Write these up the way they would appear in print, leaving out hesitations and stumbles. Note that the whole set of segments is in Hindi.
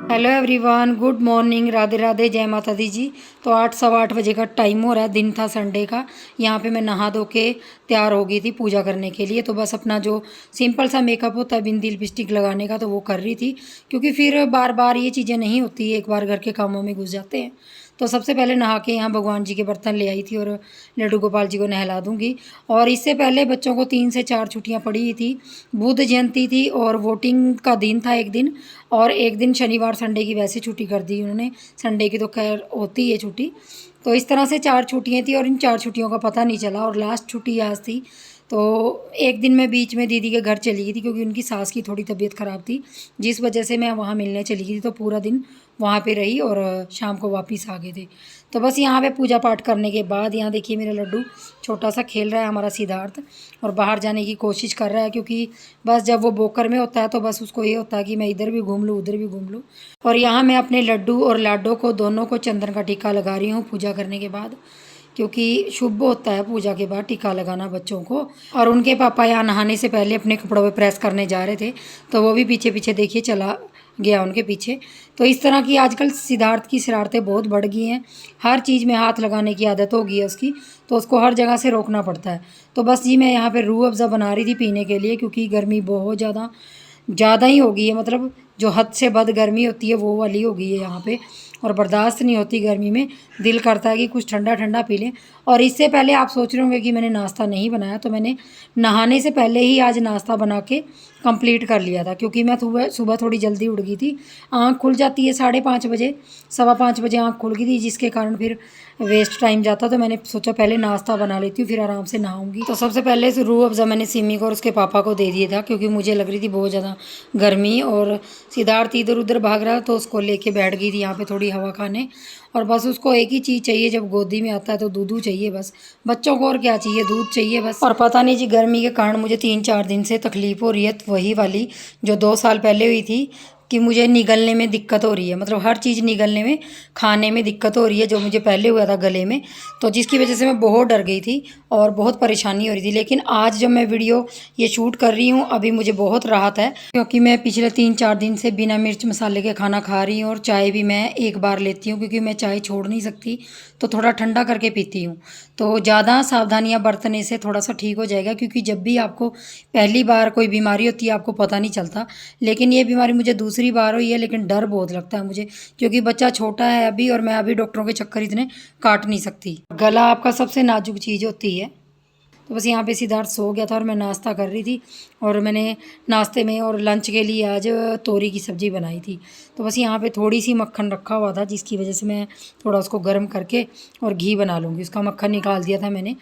Hello everyone, good morning, Radhe Radhe, जय माता दी जी। तो 8 सवा 8 बजे का टाइम हो रहा है, दिन था संडे का। यहाँ पे मैं नहा धो के तैयार हो गई थी पूजा करने के लिए। तो बस अपना जो सिंपल सा मेकअप होता है बिंदी लिपस्टिक लगाने का, तो वो कर रही थी, क्योंकि फिर बार बार ये चीज़ें नहीं होती, एक बार घर के कामों में घुस जाते हैं। तो सबसे पहले नहा के यहाँ भगवान जी के बर्तन ले आई थी और लड्डू गोपाल जी को नहला दूंगी। और इससे पहले बच्चों को 3 से 4 छुट्टियाँ पड़ी हुई थी। बुद्ध जयंती थी और वोटिंग का दिन था एक दिन, और एक दिन शनिवार संडे की वैसे छुट्टी कर दी उन्होंने। संडे की तो खैर होती है छुट्टी। तो इस तरह से 4 छुट्टियाँ थी और इन 4 छुट्टियों का पता नहीं चला, और लास्ट छुट्टी आज थी। तो एक दिन मैं बीच में दीदी के घर चली गई थी, क्योंकि उनकी सास की थोड़ी तबीयत ख़राब थी, जिस वजह से मैं वहाँ मिलने चली गई थी। तो पूरा दिन वहाँ पे रही और शाम को वापस आ गए थे। तो बस यहाँ पे पूजा पाठ करने के बाद यहाँ देखिए मेरा लड्डू छोटा सा खेल रहा है, हमारा सिद्धार्थ, और बाहर जाने की कोशिश कर रहा है, क्योंकि बस जब वो बोकर में होता है तो बस उसको ये होता है कि मैं इधर भी घूम लूँ उधर भी घूम लूँ। और यहाँ मैं अपने लड्डू और लाडो को दोनों को चंदन का टीका लगा रही हूँ पूजा करने के बाद, क्योंकि शुभ होता है पूजा के बाद टीका लगाना बच्चों को। और उनके पापा यहाँ नहाने से पहले अपने कपड़ों पे प्रेस करने जा रहे थे, तो वो भी पीछे पीछे देखिए चला गया उनके पीछे। तो इस तरह की आजकल सिद्धार्थ की शरारतें बहुत बढ़ गई हैं। हर चीज़ में हाथ लगाने की आदत हो गई है उसकी, तो उसको हर जगह से रोकना पड़ता है। तो बस जी मैं यहाँ पे रूह अफ़ज़ा बना रही थी पीने के लिए, क्योंकि गर्मी बहुत ज़्यादा ही हो गई है। मतलब जो हद से बद गर्मी होती है वो वाली हो गई है यहाँ पे, और बर्दाश्त नहीं होती गर्मी में। दिल करता है कि कुछ ठंडा ठंडा पी लें। और इससे पहले आप सोच रहे होंगे कि मैंने नाश्ता नहीं बनाया, तो मैंने नहाने से पहले ही आज नाश्ता बना के कंप्लीट कर लिया था, क्योंकि मैं सुबह सुबह थोड़ी जल्दी उठ गई थी। आँख खुल जाती है 5:30 बजे, 5:15 बजे आँख खुल गई थी, जिसके कारण फिर वेस्ट टाइम जाता। तो मैंने सोचा पहले नाश्ता बना लेती हूँ, फिर आराम से नहाऊंगी। तो सबसे पहले रूह अफ़ज़ा मैंने सिमी को और उसके पापा को दे दिया था, क्योंकि मुझे लग रही थी बहुत ज़्यादा गर्मी, और सिद्धार्थ इधर उधर भाग रहा, तो उसको लेके बैठ गई थी यहाँ पे थोड़ी हवा खाने। और बस उसको एक ही चीज़ चाहिए, जब गोदी में आता है तो दूध चाहिए बस। बच्चों को और क्या चाहिए, दूध चाहिए बस। और पता नहीं जी गर्मी के कारण मुझे 3 4 दिन से तकलीफ़ हो रही है, वही वाली जो 2 साल पहले हुई थी, कि मुझे निगलने में दिक्कत हो रही है। मतलब हर चीज़ निगलने में, खाने में दिक्कत हो रही है, जो मुझे पहले हुआ था गले में। तो जिसकी वजह से मैं बहुत डर गई थी और बहुत परेशानी हो रही थी। लेकिन आज जब मैं वीडियो ये शूट कर रही हूँ, अभी मुझे बहुत राहत है, क्योंकि मैं पिछले 3 4 दिन से बिना मिर्च मसाले के खाना खा रही हूँ, और चाय भी मैं एक बार लेती हूँ, क्योंकि मैं चाय छोड़ नहीं सकती, तो थोड़ा ठंडा करके पीती हूँ। तो ज़्यादा सावधानियाँ बरतने से थोड़ा सा ठीक हो जाएगा, क्योंकि जब भी आपको पहली बार कोई बीमारी होती है आपको पता नहीं चलता। लेकिन ये बीमारी मुझे दूसरी बार हुई है, लेकिन डर बहुत लगता है मुझे, क्योंकि बच्चा छोटा है अभी, और मैं अभी डॉक्टरों के चक्कर इतने काट नहीं सकती। गला आपका सबसे नाजुक चीज़ होती है। तो बस यहाँ पे सिद्धार्थ सो गया था और मैं नाश्ता कर रही थी, और मैंने नाश्ते में और लंच के लिए आज तोरी की सब्ज़ी बनाई थी। तो बस यहाँ पे थोड़ी सी मक्खन रखा हुआ था, जिसकी वजह से मैं थोड़ा उसको गर्म करके और घी बना लूँगी। उसका मक्खन निकाल दिया था मैंने।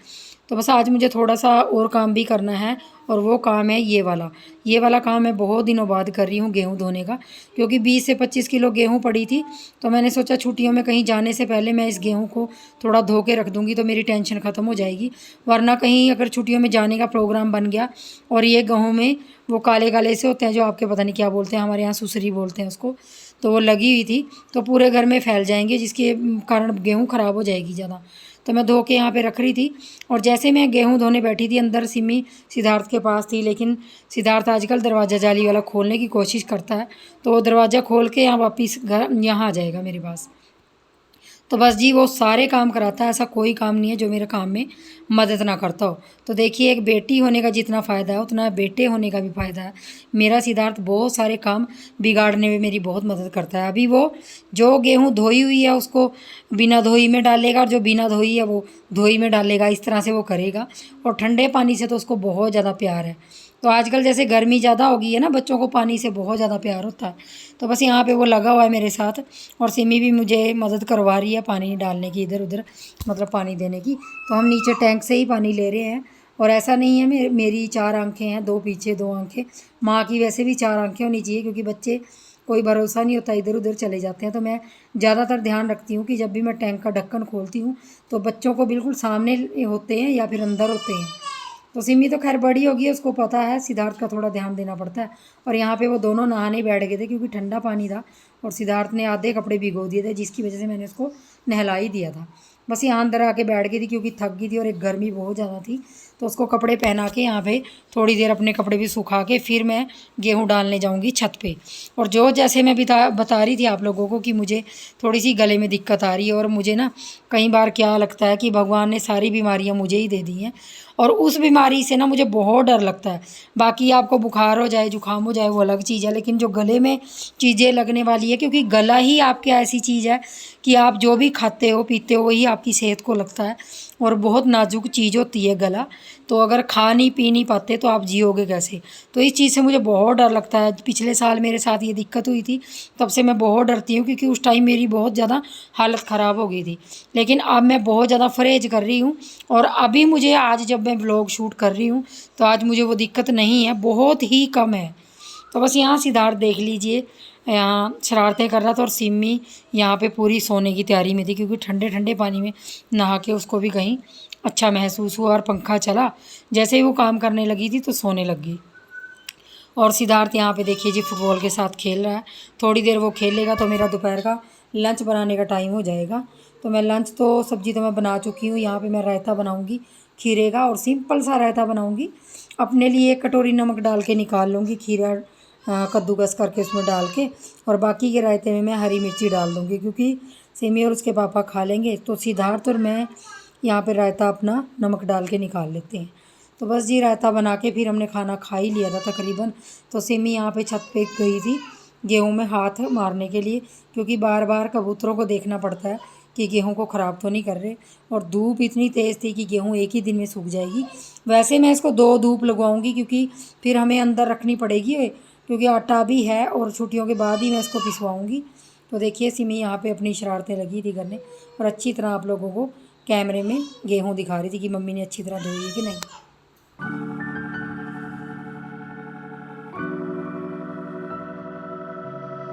तो बस आज मुझे थोड़ा सा और काम भी करना है, और वो काम है ये वाला काम मैं बहुत दिनों बाद कर रही हूँ, गेहूँ धोने का। क्योंकि 20 से 25 किलो गेहूँ पड़ी थी, तो मैंने सोचा छुट्टियों में कहीं जाने से पहले मैं इस गेहूँ को थोड़ा धो के रख दूँगी, तो मेरी टेंशन ख़त्म हो जाएगी। वरना कहीं अगर छुट्टियों में जाने का प्रोग्राम बन गया, और ये गेहूँ में वो काले काले से होते हैं, जो आपके पता नहीं क्या बोलते हैं, हमारे यहाँ सुसरी बोलते हैं उसको, तो वो लगी हुई थी, तो पूरे घर में फैल जाएंगे, जिसके कारण गेहूँ ख़राब हो जाएगी ज़्यादा। तो मैं धो के यहाँ पे रख रही थी, और जैसे मैं गेहूँ धोने बैठी थी, अंदर सिमी सिद्धार्थ के पास थी। लेकिन सिद्धार्थ आजकल दरवाज़ा जाली वाला खोलने की कोशिश करता है, तो वो दरवाज़ा खोल के यहाँ वापस घर यहाँ आ जाएगा मेरे पास। तो बस जी वो सारे काम कराता है, ऐसा कोई काम नहीं है जो मेरे काम में मदद ना करता हो। तो देखिए एक बेटी होने का जितना फ़ायदा है, उतना बेटे होने का भी फ़ायदा है। मेरा सिद्धार्थ बहुत सारे काम बिगाड़ने में मेरी बहुत मदद करता है। अभी वो जो गेहूँ धोई हुई है उसको बिना धोई में डालेगा, और जो बिना धोई है वो धोई में डालेगा, इस तरह से वो करेगा। और ठंडे पानी से तो उसको बहुत ज़्यादा प्यार है। तो आजकल जैसे गर्मी ज़्यादा हो गई है ना, बच्चों को पानी से बहुत ज़्यादा प्यार होता है। तो बस यहाँ पे वो लगा हुआ है मेरे साथ, और सिमी भी मुझे मदद करवा रही है पानी डालने की, इधर उधर मतलब पानी देने की। तो हम नीचे टैंक से ही पानी ले रहे हैं। और ऐसा नहीं है मेरी 4 आंखें हैं, 2 पीछे 2 आंखें। माँ की वैसे भी 4 आंखें होनी चाहिए, क्योंकि बच्चे कोई भरोसा नहीं होता, इधर उधर चले जाते हैं। तो मैं ज़्यादातर ध्यान रखती हूँ कि जब भी मैं टैंक का ढक्कन खोलती हूँ, तो बच्चों को बिल्कुल सामने होते हैं या फिर अंदर होते हैं। तो सिमी तो खैर बड़ी होगी, उसको पता है, सिद्धार्थ का थोड़ा ध्यान देना पड़ता है। और यहाँ पे वो दोनों नहाने बैठ गए थे, क्योंकि ठंडा पानी था, और सिद्धार्थ ने आधे कपड़े भिगो दिए थे, जिसकी वजह से मैंने उसको नहला ही दिया था। बस यहाँ अंदर आके बैठ गई थी, क्योंकि थक गई थी और एक गर्मी बहुत ज़्यादा थी। तो उसको कपड़े पहना के यहाँ पे थोड़ी देर अपने कपड़े भी सुखा के फिर मैं गेहूँ डालने जाऊँगी छत पे। और जो जैसे मैं बता रही थी आप लोगों को कि मुझे थोड़ी सी गले में दिक्कत आ रही है, और मुझे ना कई बार क्या लगता है कि भगवान ने सारी बीमारियाँ मुझे ही दे दी हैं, और उस बीमारी से ना मुझे बहुत डर लगता है। बाकी आपको बुखार हो जाए, जुकाम हो जाए, वो अलग चीज़ है, लेकिन जो गले में चीज़ें लगने वाली है, क्योंकि गला ही आपके ऐसी चीज़ है कि आप जो भी खाते हो पीते हो वही आपकी सेहत को लगता है, और बहुत नाजुक चीज़ होती है गला। तो अगर खा नहीं पी नहीं पाते तो आप जियोगे कैसे? तो इस चीज़ से मुझे बहुत डर लगता है। पिछले साल मेरे साथ ये दिक्कत हुई थी, तब से मैं बहुत डरती हूँ, क्योंकि उस टाइम मेरी बहुत ज़्यादा हालत ख़राब हो गई थी। लेकिन अब मैं बहुत ज़्यादा परहेज कर रही हूँ, और अभी मुझे आज जब मैं व्लॉग शूट कर रही हूँ तो आज मुझे वो दिक्कत नहीं है, बहुत ही कम है। तो बस यहाँ सिद्धार्थ देख लीजिए, यहाँ शरारतें कर रहा था, और सिमी यहाँ पे पूरी सोने की तैयारी में थी, क्योंकि ठंडे ठंडे पानी में नहा के उसको भी कहीं अच्छा महसूस हुआ, और पंखा चला, जैसे ही वो काम करने लगी थी तो सोने लग गई। और सिद्धार्थ यहाँ पे देखिए जी फुटबॉल के साथ खेल रहा है। थोड़ी देर वो खेलेगा तो मेरा दोपहर का लंच बनाने का टाइम हो जाएगा। तो मैं लंच तो सब्ज़ी तो मैं बना चुकी हूँ। यहाँ पे मैं रायता बनाऊँगी खीरे का, और सिंपल सा रायता बनाऊँगी। अपने लिए एक कटोरी नमक डाल के निकाल लूँगी, खीरा कद्दूकस करके उसमें डाल के, और बाकी के रायते में मैं हरी मिर्ची डाल दूँगी, क्योंकि सिमी और उसके पापा खा लेंगे। तो सिद्धार्थ और मैं यहाँ पे रायता अपना नमक डाल के निकाल लेते हैं। तो बस जी रायता बना के फिर हमने खाना खा ही लिया था तकरीबन। तो सिमी यहाँ पे छत पे गई थी गेहूं में हाथ मारने के लिए, क्योंकि बार बार कबूतरों को देखना पड़ता है कि गेहूं को ख़राब तो नहीं कर रहे। और धूप इतनी तेज़ थी कि गेहूं एक ही दिन में सूख जाएगी। वैसे मैं इसको 2 धूप लगवाऊँगी, क्योंकि फिर हमें अंदर रखनी पड़ेगी, क्योंकि आटा भी है, और छुट्टियों के बाद ही मैं इसको पिसवाऊँगी। तो देखिए सिमी यहाँ पे अपनी शरारतें लगी थी करने, और अच्छी तरह आप लोगों को कैमरे में गेहूँ दिखा रही थी कि मम्मी ने अच्छी तरह धोई है कि नहीं।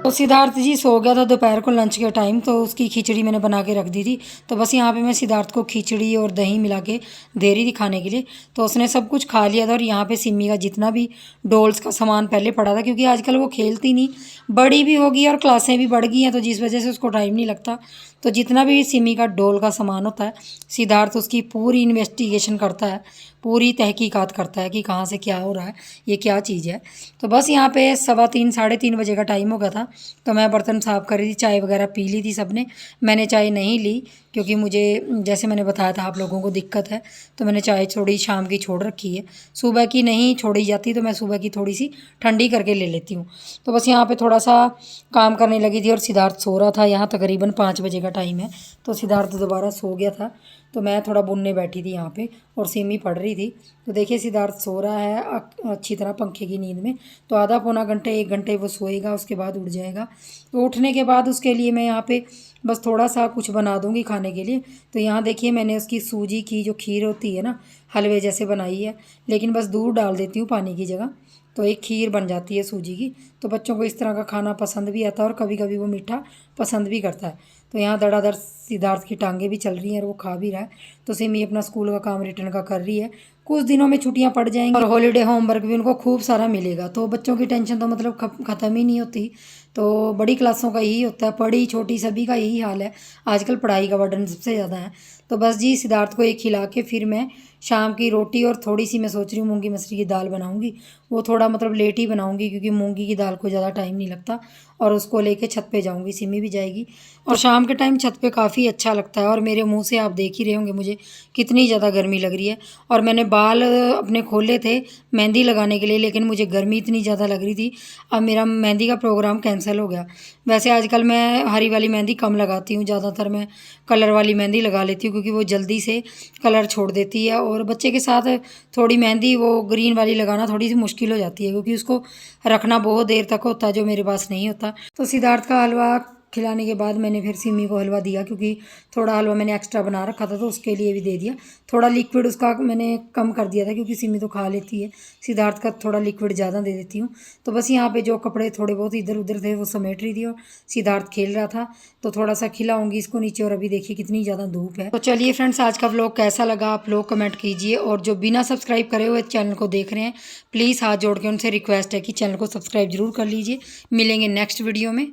तो सिद्धार्थ जी सो गया था दोपहर को लंच के टाइम, तो उसकी खिचड़ी मैंने बना के रख दी थी। तो बस यहाँ पे मैं सिद्धार्थ को खिचड़ी और दही मिला के दे रही थी खाने के लिए। तो उसने सब कुछ खा लिया था, और यहाँ पे सिमी का जितना भी डॉल्स का सामान पहले पड़ा था, क्योंकि आजकल वो खेलती नहीं, बड़ी भी होगी और क्लासें भी बढ़ गई हैं, तो जिस वजह से उसको टाइम नहीं लगता। तो जितना भी सिमी का डॉल का सामान होता है, सिद्धार्थ उसकी पूरी इन्वेस्टिगेशन करता है, पूरी तहकीकात करता है कि कहाँ से क्या हो रहा है, ये क्या चीज़ है। तो बस यहाँ पे 3:15 3:30 बजे का टाइम हो गया था। तो मैं बर्तन साफ़ कर रही थी, चाय वगैरह पी ली थी सबने। मैंने चाय नहीं ली, क्योंकि मुझे जैसे मैंने बताया था आप लोगों को दिक्कत है, तो मैंने चाय थोड़ी शाम की छोड़ रखी है। सुबह की नहीं छोड़ी जाती, तो मैं सुबह की थोड़ी सी ठंडी करके ले लेती हूँ। तो बस यहाँ पे थोड़ा सा काम करने लगी थी, और सिद्धार्थ सो रहा था। यहाँ तकरीबन 5 बजे का टाइम है, तो सिद्धार्थ दोबारा सो गया था। तो मैं थोड़ा बुनने बैठी थी यहाँ पे, और सिमी पढ़ रही थी। तो देखिए सिद्धार्थ सो रहा है अच्छी तरह पंखे की नींद में। तो आधा पौना घंटे 1 घंटे वो सोएगा, उसके बाद उठ जाएगा। तो उठने के बाद उसके लिए मैं यहाँ पे बस थोड़ा सा कुछ बना दूँगी खाने के लिए। तो यहाँ देखिए मैंने उसकी सूजी की जो खीर होती है ना, हलवे जैसे बनाई है, लेकिन बस दूध डाल देती हूँ पानी की जगह, तो एक खीर बन जाती है सूजी की। तो बच्चों को इस तरह का खाना पसंद भी आता है, और कभी कभी वो मीठा पसंद भी करता है। तो यहाँ धड़ाधड़ सिद्धार्थ की टांगें भी चल रही हैं, और वो खा भी रहा है। तो सिमी अपना स्कूल का काम रिटर्न का कर रही है। कुछ दिनों में छुट्टियां पड़ जाएंगी, और हॉलीडे होमवर्क भी उनको खूब सारा मिलेगा। तो बच्चों की टेंशन तो मतलब ख़त्म ही नहीं होती। तो बड़ी क्लासों का यही होता है, बड़ी छोटी सभी का यही हाल है। आजकल पढ़ाई का बर्डन सबसे ज़्यादा है। तो बस जी सिद्धार्थ को एक खिला के फिर मैं शाम की रोटी, और थोड़ी सी मैं सोच रही हूँ मूंगी मसरी की दाल बनाऊँगी। वो थोड़ा मतलब लेट ही बनाऊँगी, क्योंकि मूंगी की दाल को ज़्यादा टाइम नहीं लगता। और उसको लेके छत पे जाऊँगी, सिमी भी जाएगी। और शाम के टाइम छत पे काफ़ी अच्छा लगता है। और मेरे मुंह से आप देख ही रहे होंगे मुझे कितनी ज़्यादा गर्मी लग रही है। और मैंने बाल अपने खोले थे मेहंदी लगाने के लिए, लेकिन मुझे गर्मी इतनी ज़्यादा लग रही थी, अब मेरा मेहंदी का प्रोग्राम कैंसिल हो गया। वैसे आजकल मैं हरी वाली मेहंदी कम लगाती हूँ, ज़्यादातर मैं कलर वाली मेहंदी लगा लेती हूँ, क्योंकि वो जल्दी से कलर छोड़ देती है। और बच्चे के साथ थोड़ी मेहंदी वो ग्रीन वाली लगाना थोड़ी सी मुश्किल हो जाती है, क्योंकि उसको रखना बहुत देर तक होता है, जो मेरे पास नहीं होता। तो सिद्धार्थ का हलवा खिलाने के बाद मैंने फिर सिमी को हलवा दिया, क्योंकि थोड़ा हलवा मैंने एक्स्ट्रा बना रखा था, तो उसके लिए भी दे दिया। थोड़ा लिक्विड उसका मैंने कम कर दिया था, क्योंकि सिमी तो खा लेती है, सिद्धार्थ का थोड़ा लिक्विड ज़्यादा दे देती हूँ। तो बस यहाँ पे जो कपड़े थोड़े बहुत इधर उधर थे वो समेट रही थी, और सिद्धार्थ खेल रहा था। तो थोड़ा सा खिलाऊंगी इसको नीचे, और अभी देखिए कितनी ज़्यादा धूप है। तो चलिए फ्रेंड्स, आज का व्लॉग कैसा लगा आप लोग कमेंट कीजिए। और जो बिना सब्सक्राइब करे हुए चैनल को देख रहे हैं, प्लीज़ हाथ जोड़ के उनसे रिक्वेस्ट है कि चैनल को सब्सक्राइब जरूर कर लीजिए। मिलेंगे नेक्स्ट वीडियो में।